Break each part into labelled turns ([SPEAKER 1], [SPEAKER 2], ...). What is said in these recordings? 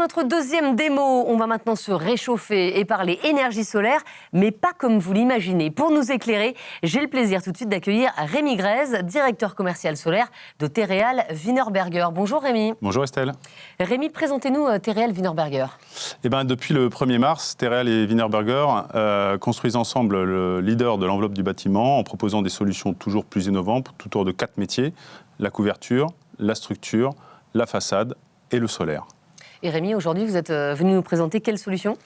[SPEAKER 1] notre deuxième démo, on va maintenant se réchauffer et parler énergie solaire, mais pas comme vous l'imaginez. Pour nous éclairer, j'ai le plaisir tout de suite d'accueillir Rémi Grèze, directeur commercial solaire de Terreal Wienerberger. Bonjour Rémi.
[SPEAKER 2] Bonjour Estelle.
[SPEAKER 1] Rémi, présentez-nous Terreal Wienerberger.
[SPEAKER 2] Depuis le 1er mars, Terreal et Wienerberger construisent ensemble le leader de l'enveloppe du bâtiment en proposant des solutions toujours plus innovantes tout autour de 4 métiers, la couverture, la structure, la façade et le solaire.
[SPEAKER 1] Et Rémi, aujourd'hui, vous êtes venu nous présenter quelle solution ?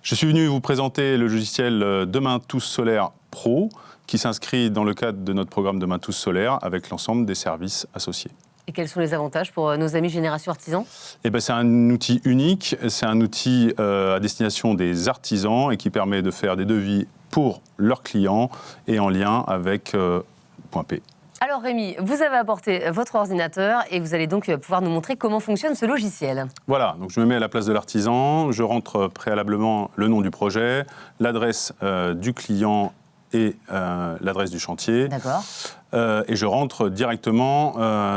[SPEAKER 2] Je suis venu vous présenter le logiciel Demain Tous Solaire Pro, qui s'inscrit dans le cadre de notre programme Demain Tous Solaire avec l'ensemble des services associés.
[SPEAKER 1] Et quels sont les avantages pour nos amis Génération Artisan ?
[SPEAKER 2] C'est un outil unique, c'est un outil à destination des artisans et qui permet de faire des devis pour leurs clients et en lien avec Point P.
[SPEAKER 1] Alors Rémi, vous avez apporté votre ordinateur et vous allez donc pouvoir nous montrer comment fonctionne ce logiciel.
[SPEAKER 2] Voilà, donc je me mets à la place de l'artisan, je rentre préalablement le nom du projet, l'adresse du client et l'adresse du chantier.
[SPEAKER 1] D'accord.
[SPEAKER 2] Et je rentre directement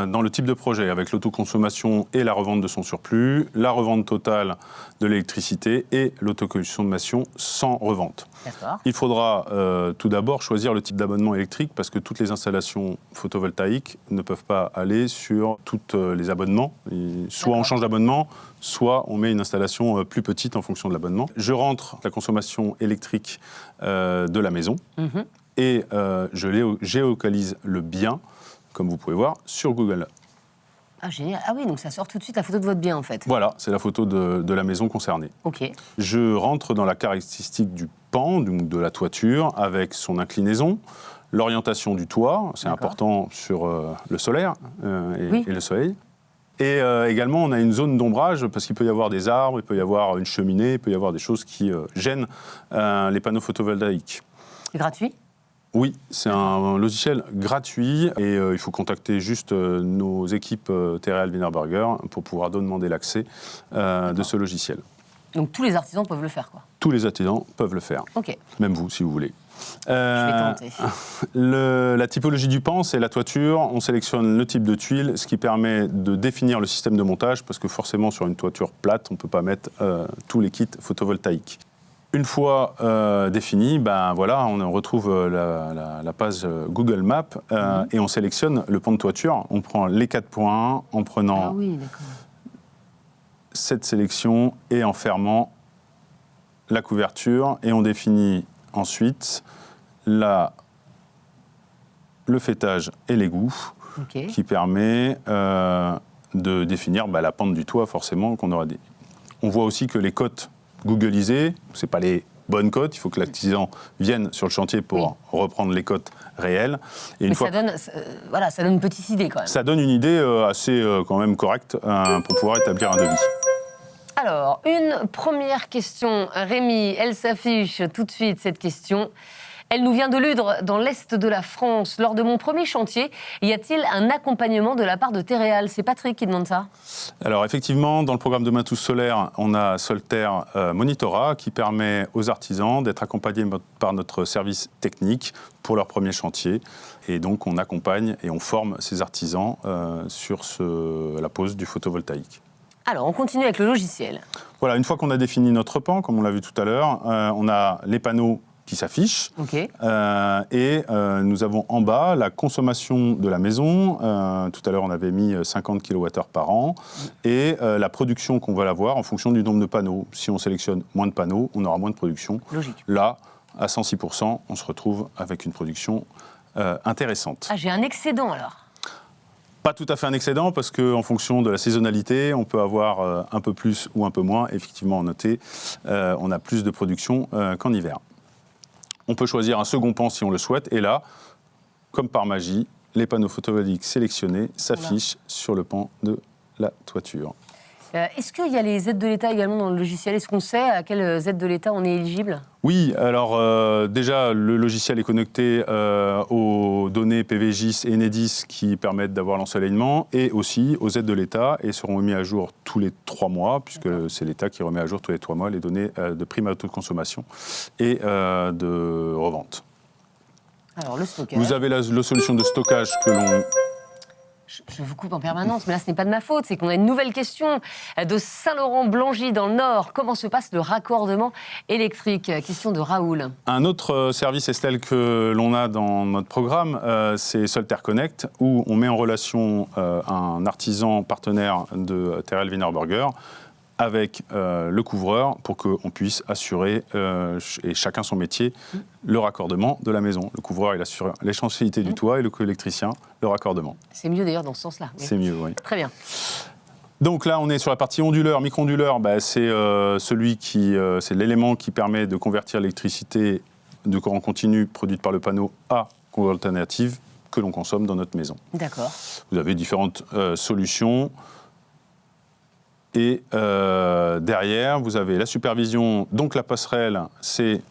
[SPEAKER 2] dans le type de projet avec l'autoconsommation et la revente de son surplus, la revente totale de l'électricité et l'autoconsommation sans revente.
[SPEAKER 1] D'accord.
[SPEAKER 2] Il faudra tout d'abord choisir le type d'abonnement électrique parce que toutes les installations photovoltaïques ne peuvent pas aller sur tous les abonnements. Soit on change d'abonnement, soit on met une installation plus petite en fonction de l'abonnement. Je rentre la consommation électrique de la maison. Et je géolocalise le bien, comme vous pouvez voir, sur Google.
[SPEAKER 1] Ah génial, ah oui, donc ça sort tout de suite la photo de votre bien en fait.
[SPEAKER 2] Voilà, c'est la photo de la maison concernée.
[SPEAKER 1] Ok.
[SPEAKER 2] Je rentre dans la caractéristique du pan, donc de la toiture, avec son inclinaison, l'orientation du toit, c'est important sur le solaire et le soleil. Et également, on a une zone d'ombrage, parce qu'il peut y avoir des arbres, il peut y avoir une cheminée, il peut y avoir des choses qui gênent les panneaux photovoltaïques.
[SPEAKER 1] C'est gratuit ?
[SPEAKER 2] Oui, c'est un logiciel gratuit et il faut contacter juste nos équipes Terreal Wienerberger pour pouvoir demander l'accès de ce logiciel.
[SPEAKER 1] Donc tous les artisans peuvent le faire, quoi.
[SPEAKER 2] Tous les artisans peuvent le faire.
[SPEAKER 1] Ok.
[SPEAKER 2] Même vous, si vous voulez.
[SPEAKER 1] Je vais tenter.
[SPEAKER 2] La typologie du pan, c'est la toiture. On sélectionne le type de tuile, ce qui permet de définir le système de montage, parce que forcément, sur une toiture plate, on ne peut pas mettre tous les kits photovoltaïques. Une fois défini, voilà, on retrouve la page Google Maps et on sélectionne le pan de toiture. On prend les 4 points en prenant cette sélection et en fermant la couverture. Et on définit ensuite le faîtage et l'égout qui permet de définir la pente du toit forcément qu'on aura. On voit aussi que les cotes Googleisées, ce n'est pas les bonnes cotes, il faut que l'artisan vienne sur le chantier pour reprendre les cotes réelles. Et
[SPEAKER 1] mais ça donne une petite idée quand même.
[SPEAKER 2] Ça donne une idée assez quand même correcte pour pouvoir établir un devis.
[SPEAKER 1] Alors, une première question, Rémi, elle s'affiche tout de suite cette question. Elle nous vient de Ludre, dans l'est de la France. Lors de mon premier chantier, y a-t-il un accompagnement de la part de Terreal ? C'est Patrick qui demande ça. Alors
[SPEAKER 2] effectivement, dans le programme Demain Tous Solaire, on a Solterre Monitorat qui permet aux artisans d'être accompagnés par notre service technique pour leur premier chantier. Et donc on accompagne et on forme ces artisans sur la pose du photovoltaïque.
[SPEAKER 1] Alors, on continue avec le logiciel.
[SPEAKER 2] Voilà, une fois qu'on a défini notre pan, comme on l'a vu tout à l'heure, on a les panneaux qui s'affiche. Et nous avons en bas la consommation de la maison. Tout à l'heure, on avait mis 50 kWh par an. Et la production qu'on va avoir en fonction du nombre de panneaux. Si on sélectionne moins de panneaux, on aura moins de production.
[SPEAKER 1] Logique.
[SPEAKER 2] Là, à 106%, on se retrouve avec une production intéressante.
[SPEAKER 1] Ah, j'ai un excédent alors ?
[SPEAKER 2] Pas tout à fait un excédent, parce qu'en fonction de la saisonnalité, on peut avoir un peu plus ou un peu moins. Effectivement, en été, on a plus de production qu'en hiver. On peut choisir un second pan si on le souhaite. Et là, comme par magie, les panneaux photovoltaïques sélectionnés s'affichent sur le pan de la toiture.
[SPEAKER 1] Est-ce qu'il y a les aides de l'État également dans le logiciel ? Est-ce qu'on sait à quelles aides de l'État on est éligible ?
[SPEAKER 2] Oui, alors déjà, le logiciel est connecté aux données PVGIS et Enedis qui permettent d'avoir l'ensoleillement et aussi aux aides de l'État et seront mis à jour tous les 3 mois, puisque c'est l'État qui remet à jour tous les 3 mois les données de prime à autoconsommation et de revente.
[SPEAKER 1] Alors, le stockage.
[SPEAKER 2] Vous avez la solution de stockage que l'on
[SPEAKER 1] Je vous coupe en permanence, mais là, ce n'est pas de ma faute. C'est qu'on a une nouvelle question de Saint-Laurent-Blangy, dans le Nord. Comment se passe le raccordement électrique? Question de Raoul.
[SPEAKER 2] Un autre service, Estelle, que l'on a dans notre programme, c'est Solter Connect, où on met en relation un artisan partenaire de Terrell Wienerberger avec le couvreur pour qu'on puisse assurer, et chacun son métier, le raccordement de la maison. Le couvreur, il assure l'étanchéité du toit et l'électricien, le raccordement.
[SPEAKER 1] C'est mieux d'ailleurs dans ce sens-là. Oui.
[SPEAKER 2] C'est mieux, oui.
[SPEAKER 1] Très bien.
[SPEAKER 2] Donc là, on est sur la partie onduleur, micro-onduleur. C'est c'est l'élément qui permet de convertir l'électricité de courant continu produite par le panneau à courant alternative que l'on consomme dans notre maison.
[SPEAKER 1] D'accord.
[SPEAKER 2] Vous avez différentes solutions. Et derrière, vous avez la supervision. Donc la passerelle, c'est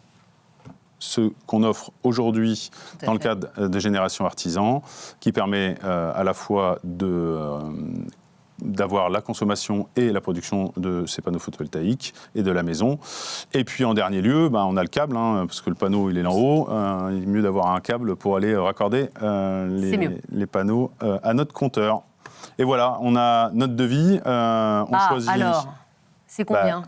[SPEAKER 2] ce qu'on offre aujourd'hui dans le cadre de Génération Artisan, qui permet à la fois d'avoir la consommation et la production de ces panneaux photovoltaïques et de la maison. Et puis en dernier lieu, on a le câble, parce que le panneau il est là en haut. Il est mieux d'avoir un câble pour aller raccorder les panneaux à notre compteur. Et voilà, on a notre devis. On choisit.
[SPEAKER 1] Alors, c'est combien?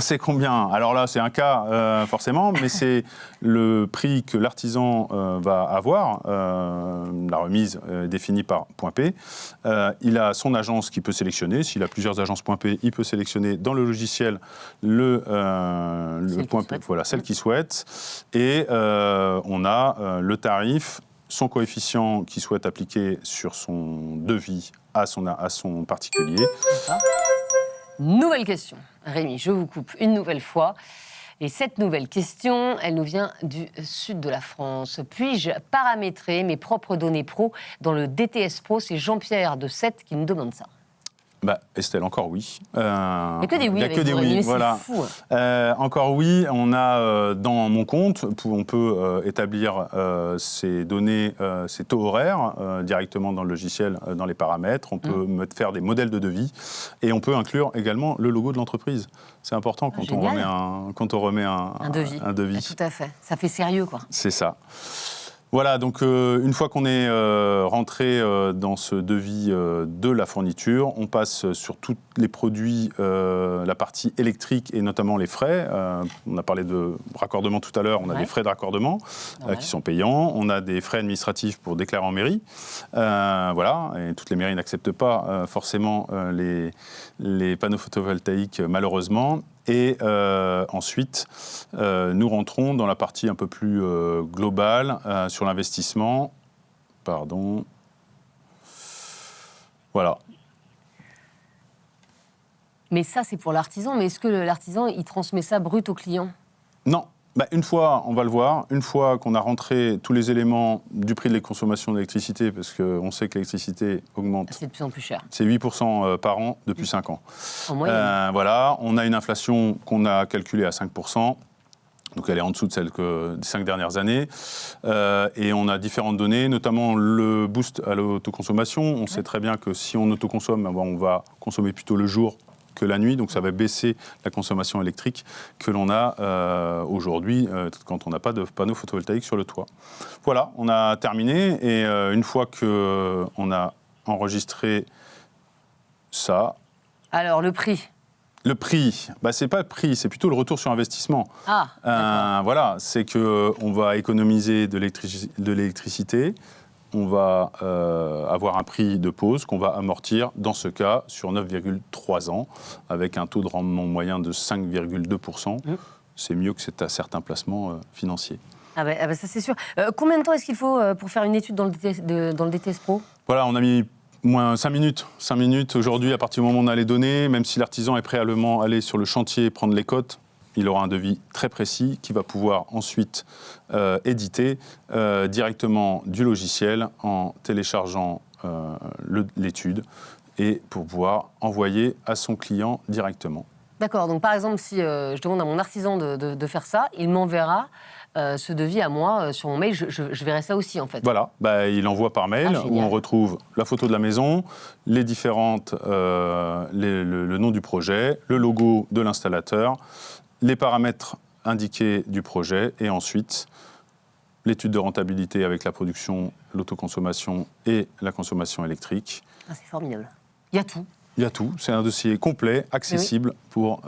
[SPEAKER 2] C'est combien? Alors là, c'est un cas, forcément, mais c'est le prix que l'artisan va avoir. La remise est définie par Point P. Il a son agence qui peut sélectionner. S'il a plusieurs agences Point P, il peut sélectionner dans le logiciel le Point P, voilà, celle qu'il souhaite. Et on a le tarif, son coefficient qu'il souhaite appliquer sur son devis à son particulier.
[SPEAKER 1] Nouvelle question. Rémi, je vous coupe une nouvelle fois. Et cette nouvelle question, elle nous vient du sud de la France. Puis-je paramétrer mes propres données pro dans le DTS Pro? C'est Jean-Pierre de Sète qui nous demande ça.
[SPEAKER 2] Estelle, encore oui.
[SPEAKER 1] Il n'y a que des oui.
[SPEAKER 2] Il n'y a que des oui, voilà.
[SPEAKER 1] C'est fou.
[SPEAKER 2] Encore oui, on a dans mon compte, on peut établir ces données, ces taux horaires directement dans le logiciel, dans les paramètres. On peut faire des modèles de devis et on peut inclure également le logo de l'entreprise. C'est important quand on remet un devis.
[SPEAKER 1] Tout à fait. Ça fait sérieux, quoi.
[SPEAKER 2] C'est ça. Voilà, donc une fois qu'on est rentré dans ce devis de la fourniture, on passe sur tous les produits, la partie électrique et notamment les frais. On a parlé de raccordement tout à l'heure, on a des frais de raccordement qui sont payants, on a des frais administratifs pour déclarer en mairie. Voilà, et toutes les mairies n'acceptent pas forcément les panneaux photovoltaïques malheureusement. Et ensuite, nous rentrons dans la partie un peu plus globale sur l'investissement. Pardon. Voilà.
[SPEAKER 1] Mais ça, c'est pour l'artisan. Mais est-ce que l'artisan, il transmet ça brut au client?
[SPEAKER 2] Non. Une fois, on va le voir, une fois qu'on a rentré tous les éléments du prix de la consommation d'électricité, parce qu'on sait que l'électricité augmente.
[SPEAKER 1] C'est de plus en plus cher.
[SPEAKER 2] C'est 8% par an depuis 5 ans.
[SPEAKER 1] En moyenne.
[SPEAKER 2] Voilà, on a une inflation qu'on a calculée à 5%. Donc elle est en dessous de celle des 5 dernières années. Et on a différentes données, notamment le boost à l'autoconsommation. On sait très bien que si on autoconsomme, on va consommer plutôt le jour que la nuit, donc ça va baisser la consommation électrique que l'on a aujourd'hui quand on n'a pas de panneaux photovoltaïques sur le toit. Voilà, on a terminé et une fois qu'on a enregistré ça...
[SPEAKER 1] Alors, le prix?
[SPEAKER 2] Le prix, c'est pas le prix, c'est plutôt le retour sur investissement. Voilà, c'est qu'on va économiser de l'électricité, on va avoir un prix de pause qu'on va amortir, dans ce cas, sur 9,3 ans, avec un taux de rendement moyen de 5,2%. C'est mieux que certains placements financiers.
[SPEAKER 1] Ça, c'est sûr. Combien de temps est-ce qu'il faut pour faire une étude dans le DTS Pro?
[SPEAKER 2] Voilà, on a mis moins 5 minutes. 5 minutes aujourd'hui, à partir du moment où on a les données, même si l'artisan est prêt à aller sur le chantier et prendre les cotes, il aura un devis très précis qui va pouvoir ensuite éditer directement du logiciel en téléchargeant l'étude et pour pouvoir envoyer à son client directement.
[SPEAKER 1] D'accord, donc par exemple, si je demande à mon artisan de faire ça, il m'enverra ce devis à moi sur mon mail, je verrai ça aussi en fait.
[SPEAKER 2] Voilà, il envoie par mail où on retrouve la photo de la maison, les différentes, le nom du projet, le logo de l'installateur, les paramètres indiqués du projet et ensuite l'étude de rentabilité avec la production, l'autoconsommation et la consommation électrique.
[SPEAKER 1] Ah, c'est formidable. Il y a tout.
[SPEAKER 2] Il y a tout. C'est un dossier complet, accessible pour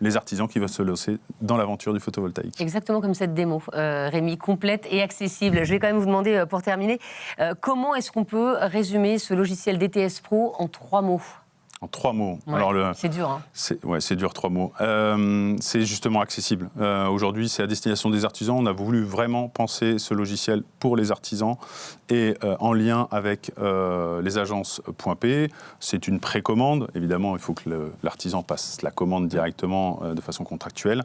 [SPEAKER 2] les artisans qui veulent se lancer dans l'aventure du photovoltaïque.
[SPEAKER 1] Exactement comme cette démo, Rémi, complète et accessible. Je vais quand même vous demander, pour terminer, comment est-ce qu'on peut résumer ce logiciel DTS Pro en 3 mots ?
[SPEAKER 2] En 3 mots.
[SPEAKER 1] Ouais,
[SPEAKER 2] Alors
[SPEAKER 1] c'est dur, hein.
[SPEAKER 2] C'est dur, 3 mots. C'est justement accessible. Aujourd'hui, c'est à destination des artisans. On a voulu vraiment penser ce logiciel pour les artisans et en lien avec les agences .p. C'est une précommande. Évidemment, il faut que l'artisan passe la commande directement de façon contractuelle.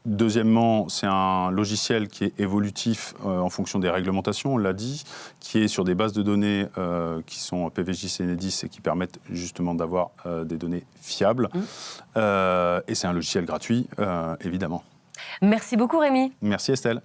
[SPEAKER 2] Deuxièmement, c'est un logiciel qui est évolutif en fonction des réglementations, on l'a dit, qui est sur des bases de données qui sont PVJ, Enedis et qui permettent justement d'avoir des données fiables. Et c'est un logiciel gratuit, évidemment.
[SPEAKER 1] Merci beaucoup, Rémi.
[SPEAKER 2] Merci Estelle.